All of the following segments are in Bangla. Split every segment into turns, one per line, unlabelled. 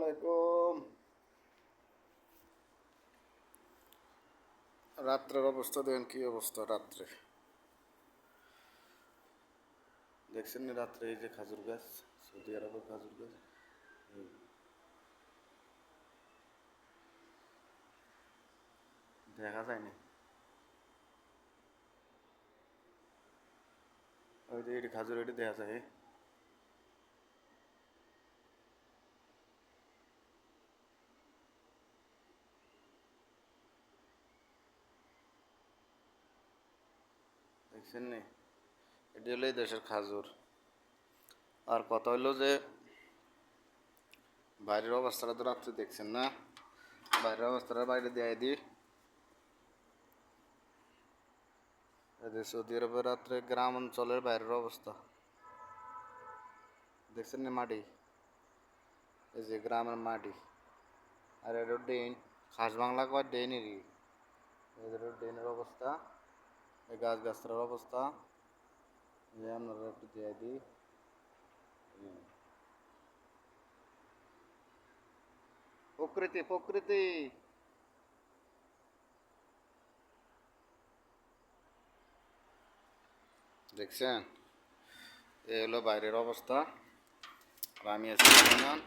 আলাইকুম। রাত্রের অবস্থা দেখেন, কি অবস্থা রাত্রে। দেখছেন না রাত্রে এই যে খাজুর গাছ, সৌদি আরবের খাজুর গাছ। দেখা যায়নি। ওই যে এটি খাজুর, এটি দেখা যায়। দেখছেন নি, এটি হলো এই দেশের খাজুর। আর কথা হইলো যে বাইরের অবস্থাটা তো রাত্রে দেখছেন না, বাইরের অবস্থাটা বাইরে দিয়ে দিই। সৌদি আরবের রাত্রে গ্রাম অঞ্চলের বাইরের অবস্থা দেখছেন না, মাটি, এই যে গ্রামের মাটি। আর এটা ড্রেন, খাস বাংলা কয় ড্রেনেরই। এদের ড্রেনের অবস্থা, এই গাছ গাছটার অবস্থা, যে আপনারা একটু দিয়ে দিই। প্রকৃতি প্রকৃতি। দেখছেন, এ হলো বাইরের অবস্থা। আর আমি আছি ইমরান।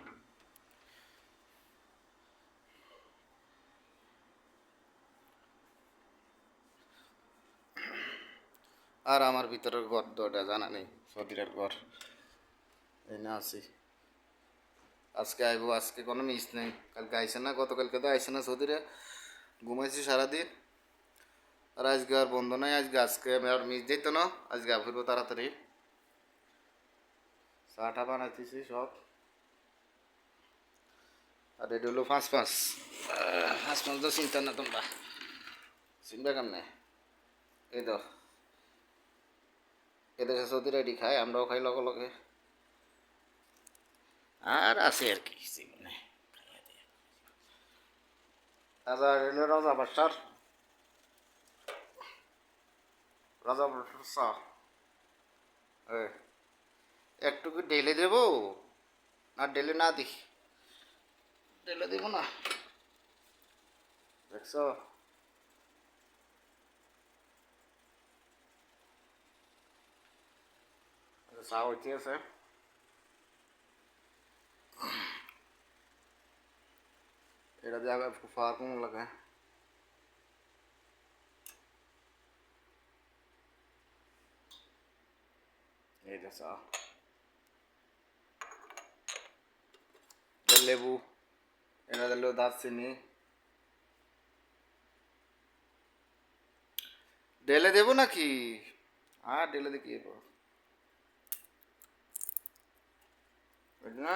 আর আমার ভিতরের ঘর তো ওটা জানা নেই, সৌদিরের ঘর। এই না আছি, আজকে আইবো, আজকে কোনো মিস নেই। কালকে আইসে না, গতকালকে তো আইসে না সৌদিরে, ঘুমাইছি সারাদিন। আর আজকে আর বন্ধ নাই, আজকে আমি আর মিস যেত না, আজকে ফিরবো তাড়াতাড়ি। চাটা বানাইতেছি সব। আর এটা হলো ফাঁস ফাঁস। ফাঁস ফাঁস তো চিন্তা না তোমরা, চিনবে কেমনে। এই তো এদেশে সৌদিরা এটি খায়, আমরাও খাই লগে লগে। আর আছে আর কি জীবনে। রাজা হইল রাজা বাদশার, রাজা বাদশাহ। একটু কি ঢেলে দেবো, না ঢেলে না দিই? ঢেলে দেবো না, দেখছো। চা হইতে আছে, এটা দিয়ে আগে ফার কম লাগে। এই যে চা, লেবু, এটা দিল দারচিনি। ঢেলে দেবো নাকি? আর ঢেলে দিয়ে কি করবো না।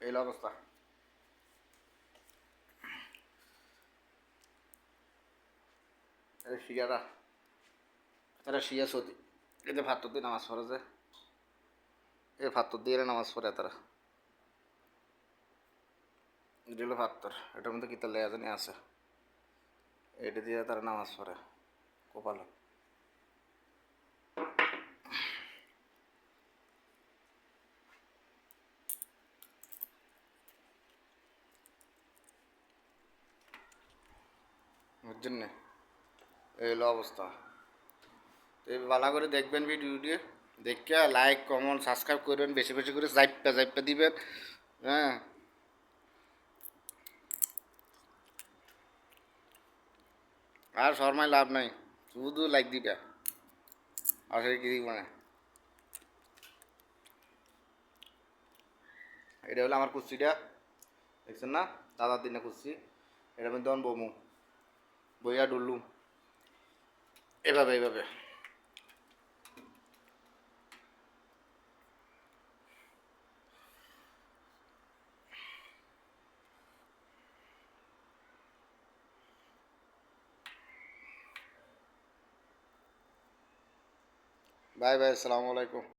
এই অবস্থা। শিয়ারা, তারা শিয়া সৌদি, এতে ভাত দিয়ে নামাজ পড়ে যে, এ ভাত দিয়ে নামাজ পড়ে তারা। এটা হলো ভাত্তর, এটার মধ্যে কিতা লেয়া জানি আছে, এটা দিয়ে তারা নামাজ পড়ে কপালে। বুঝছেন না, এই হলো অবস্থা। তো এই ভালো করে দেখবেন ভিডিওটি, দেখে লাইক কমেন্ট সাবস্ক্রাইব করবেন, বেশি বেশি করে জাইপা জাইপা দিবেন। হ্যাঁ, আর শর্মায় লাভ নাই, শুধু লাইক দিবে। আসলে কি মানে, এটা হলো আমার কুস্তিটা, দেখছেন না, দাদার দিনে কুস্তি। এটা আমি তখন বমু, বইয়া ডুললুম এভাবে এইভাবে। বাই বাই, আসসালামু আলাইকুম।